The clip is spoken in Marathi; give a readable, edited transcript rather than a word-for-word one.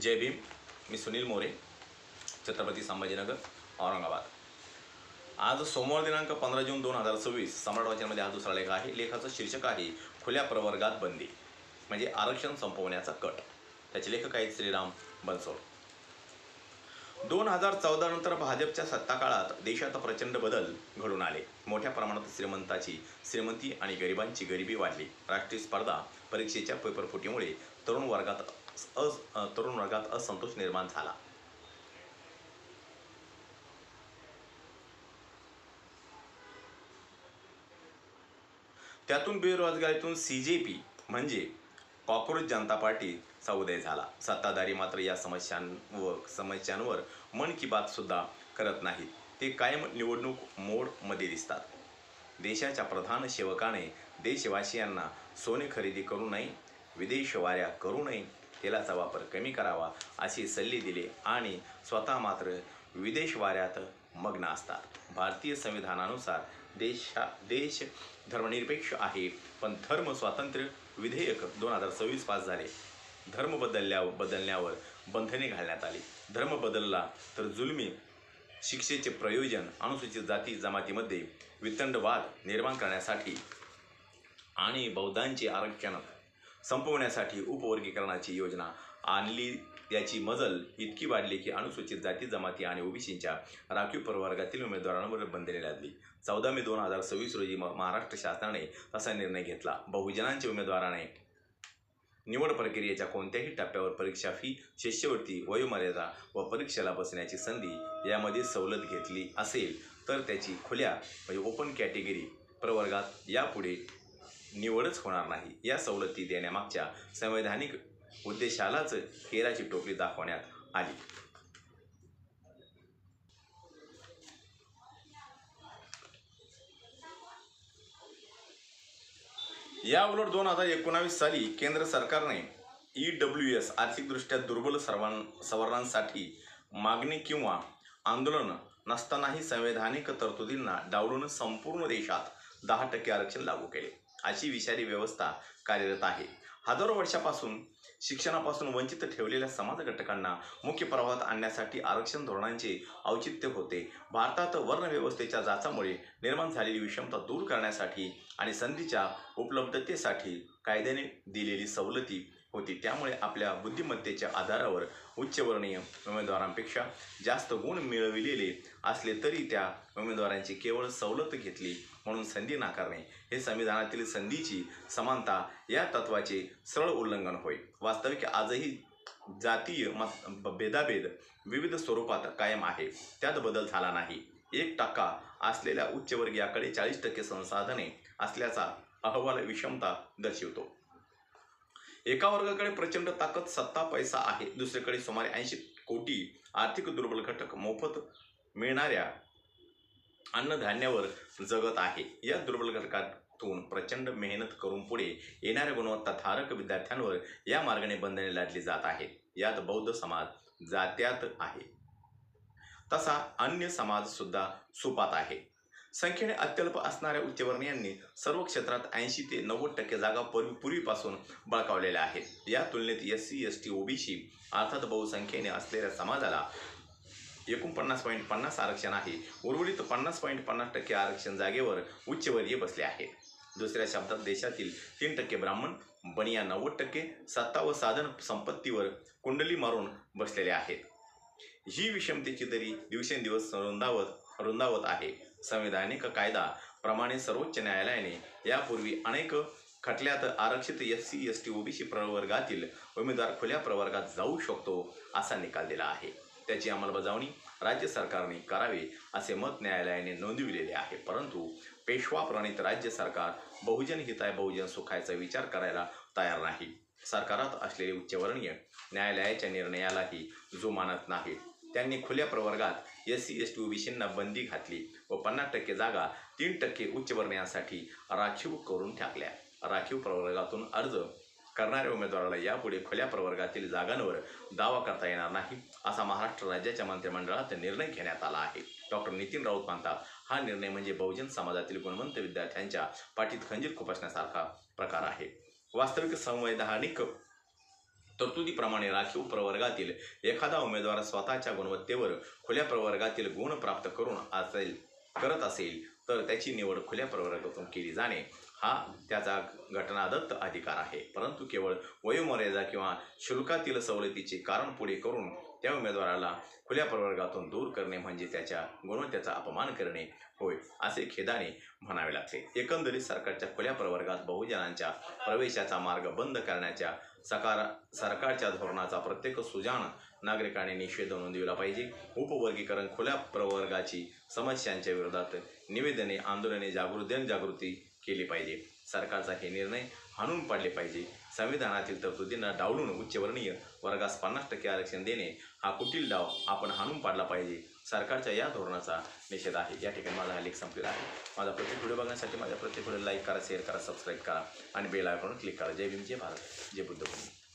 जय भीम. मी सुनील मोरे, छत्रपती संभाजीनगर, औरंगाबाद. आज सोमवार दिनांक 15 जून 2026 सम्राट वाचनामध्ये हा दुसरा लेख आहे. लेखाचं शीर्षक आहे खुल्या प्रवर्गात बंदी म्हणजे आरक्षण संपवण्याचा कट. त्याचे लेखक आहेत श्रीराम बनसोड. 2014 नंतर भाजपच्या सत्ताकाळात देशात प्रचंड बदल घडून आले. मोठ्या प्रमाणात श्रीमंताची श्रीमंती आणि गरिबांची गरिबी वाढली. राष्ट्रीय स्पर्धा परीक्षेच्या पेपरफुटीमुळे तरुण वर्गात असंतोष निर्माण झाला. त्यातून बेरोजगारीतून CJP म्हणजे कॉक्रोच जनता पार्टीचा उदय झाला. सत्ताधारी मात्र या समस्यांवर मन की बात सुद्धा करत नाहीत. ते कायम निवडणूक मोडमध्ये दिसतात. देशाच्या प्रधान सेवकाने देशवासियांना सोने खरेदी करू नये, विदेश वाऱ्या करू नये, तेलाचा वापर कमी करावा असे सल्ले दिले आणि स्वतः मात्र विदेश वाऱ्यात मग्न असतात. भारतीय संविधानानुसार देश धर्मनिरपेक्ष आहे, पण धर्म स्वातंत्र्य विधेयक 2026 पास झाले. धर्म बदलण्यावर बंधने घालण्यात आली. धर्म बदलला तर जुलमी शिक्षेचे प्रयोजन अनुसूचित जाती जमातीमध्ये वितंडवाद निर्माण करण्यासाठी आणि बौद्धांचे आरक्षण संपवण्यासाठी उपवर्गीकरणाची योजना आणली. याची मजल इतकी वाढली की अनुसूचित जाती जमाती आणि ओबीसींच्या राखीव प्रवर्गातील उमेदवारांवर बंधने लादली. 14 मे 2026 रोजी महाराष्ट्र शासनाने असा निर्णय घेतला. बहुजनांच्या उमेदवाराने निवड प्रक्रियेच्या कोणत्याही टप्प्यावर परीक्षा फी, शिष्यवृत्ती, वयोमर्यादा व परीक्षेला बसण्याची संधी यामध्ये सवलत घेतली असेल तर त्याची खुल्या म्हणजे ओपन कॅटेगरी प्रवर्गात यापुढे निवडच होणार नाही. या सवलती देण्यामागच्या संवैधानिक उद्देशालाच केराची टोपली दाखवण्यात आली. याउलट 2019 साली केंद्र सरकारने EWS आर्थिकदृष्ट्या दुर्बल सवर्णांसाठी मागणी किंवा आंदोलन नसतानाही संवैधानिक तरतुदींना डावलून संपूर्ण देशात 10% आरक्षण लागू केले. अशी विषारी व्यवस्था कार्यरत आहे. हजारो वर्षापासून शिक्षणापासून वंचित ठेवलेल्या समाज घटकांना मुख्य प्रवाहात आणण्यासाठी आरक्षण धोरणांचे औचित्य होते. भारतात वर्णव्यवस्थेच्या जाचामुळे निर्माण झालेली विषमता दूर करण्यासाठी आणि संधीच्या उपलब्धतेसाठी कायद्याने दिलेली सवलती होती. त्यामुळे आपल्या बुद्धिमत्तेच्या आधारावर उच्चवर्णीय उमेदवारांपेक्षा जास्त गुण मिळविलेले असले तरी त्या उमेदवारांची केवळ सवलत घेतली म्हणून संधी नाकारणे हे संविधानातील संधीची समानता या तत्वाचे सरळ उल्लंघन होय. वास्तविक आजही जातीय भेदाभेद विविध स्वरूपात कायम आहे. त्यात बदल झाला नाही. 1% असलेल्या उच्चवर्गीयाकडे 40% संसाधने असल्याचा अहवाल विषमता दर्शवितो. एका वर्गाकडे प्रचंड ताकद, सत्ता, पैसा आहे. दुसरीकडे सुमारे 80 कोटी आर्थिक दुर्बल घटक मोफत मिळणाऱ्या अन्नधान्यावर जगत आहे. या दुर्बल घटकातून प्रचंड मेहनत करून पुढे येणाऱ्या गुणवत्ताधारक विद्यार्थ्यांवर या मार्गाने बंधने लादली जात आहेत. यात बौद्ध समाज जात्यात आहे, तसा अन्य समाज सुद्धा सुपात आहे. संख्येने अत्यल्प असणाऱ्या उच्चवर्णीयांनी सर्व क्षेत्रात 80 ते 90% जागा पूर्वीपासून बळकावलेल्या आहेत. या तुलनेत SC, ST, OBC अर्थात बहुसंख्येने असलेल्या समाजाला 49.50% आरक्षण आहे. उर्वरित 50.50% आरक्षण जागेवर उच्चवर्गीय बसले आहेत. दुसऱ्या शब्दात देशातील 3% ब्राह्मण, बनिया 90% सत्ता व साधन संपत्तीवर कुंडली मारून बसलेले आहेत. ही विषमतेची दरी दिवसेंदिवस रुंदावत आहे. संविधानिक कायदा प्रमाणे सर्वोच्च न्यायालयाने यापूर्वी अनेक खटल्यात आरक्षित SC, ST, OBC प्रवर्गातील उमेदवार खुल्या प्रवर्गात जाऊ शकतो असा निकाल दिला आहे. त्याची अंमलबजावणी राज्य सरकारने करावे असे मत न्यायालयाने नोंदविलेले आहे. परंतु पेशवा प्रणित राज्य सरकार बहुजन हिताय बहुजन सुखायचा विचार करायला तयार नाही. सरकारात असलेले उच्चवर्णीय न्यायालयाच्या निर्णयालाही जुमानत नाहीत. त्यांनी खुल्या प्रवर्गात SC, ST, OBCंना बंदी घातली व 50% जागा 3% उच्चवर्णीयांसाठी राखीव करून टाकल्या. राखीव प्रवर्गातून अर्ज करणाऱ्या उमेदवाराला यापुढे खुल्या प्रवर्गातील जागांवर दावा करता येणार नाही असा महाराष्ट्र राज्याच्या मंत्रिमंडळात निर्णय घेण्यात आला आहे. डॉ. नितीन राऊत म्हणतात, हा निर्णय म्हणजे बहुजन समाजातील गुणवंत विद्यार्थ्यांच्या पाठीत खंजीर खुपसण्यासारखा प्रकार आहे. वास्तविक संवैधानिक तरतुदीप्रमाणे राखीव प्रवर्गातील एखादा उमेदवार स्वतःच्या गुणवत्तेवर खुल्या प्रवर्गातील गुण प्राप्त करत असेल तर त्याची निवड खुल्या प्रवर्गातून केली जाणे हा त्याचा घटनादत्त अधिकार आहे. परंतु केवळ वयोमर्यादा किंवा शुल्कातील सवलतीचे कारण पुढे करून त्या उमेदवाराला खुल्या प्रवर्गातून दूर करणे म्हणजे त्याच्या गुणवत्तेचा अपमान करणे होय असे खेदाने म्हणावे लागते. एकंदरीत सरकारच्या खुल्या प्रवर्गात बहुजनांच्या प्रवेशाचा मार्ग बंद करण्याच्या सरकारच्या धोरणाचा प्रत्येक सुजाण नागरिकांनी निषेध नोंदविला पाहिजे. उपवर्गीकरण, खुल्या प्रवर्गाची समस्यांच्या विरोधात निवेदने, आंदोलने, जनजागृती केली पाहिजे. सरकारचा हे निर्णय हाणून पाडले पाहिजे. संविधानातील तरतुदींना डावलून उच्चवर्णीय वर्गास 50% आरक्षण देणे हा कुटील डाव आपण हाणून पाडला पाहिजे. सरकारच्या या धोरणाचा निषेध आहे. या ठिकाणी माझा हा लेख संपलेला आहे. माझा प्रत्येक व्हिडिओ बघण्यासाठी माझ्या प्रत्येक व्हिडिओ लाईक करा, शेअर करा, सबस्क्राईब करा आणि बेल आयकॉनवर क्लिक करा. जय भीम, जय भारत, जय बुद्धभूमी.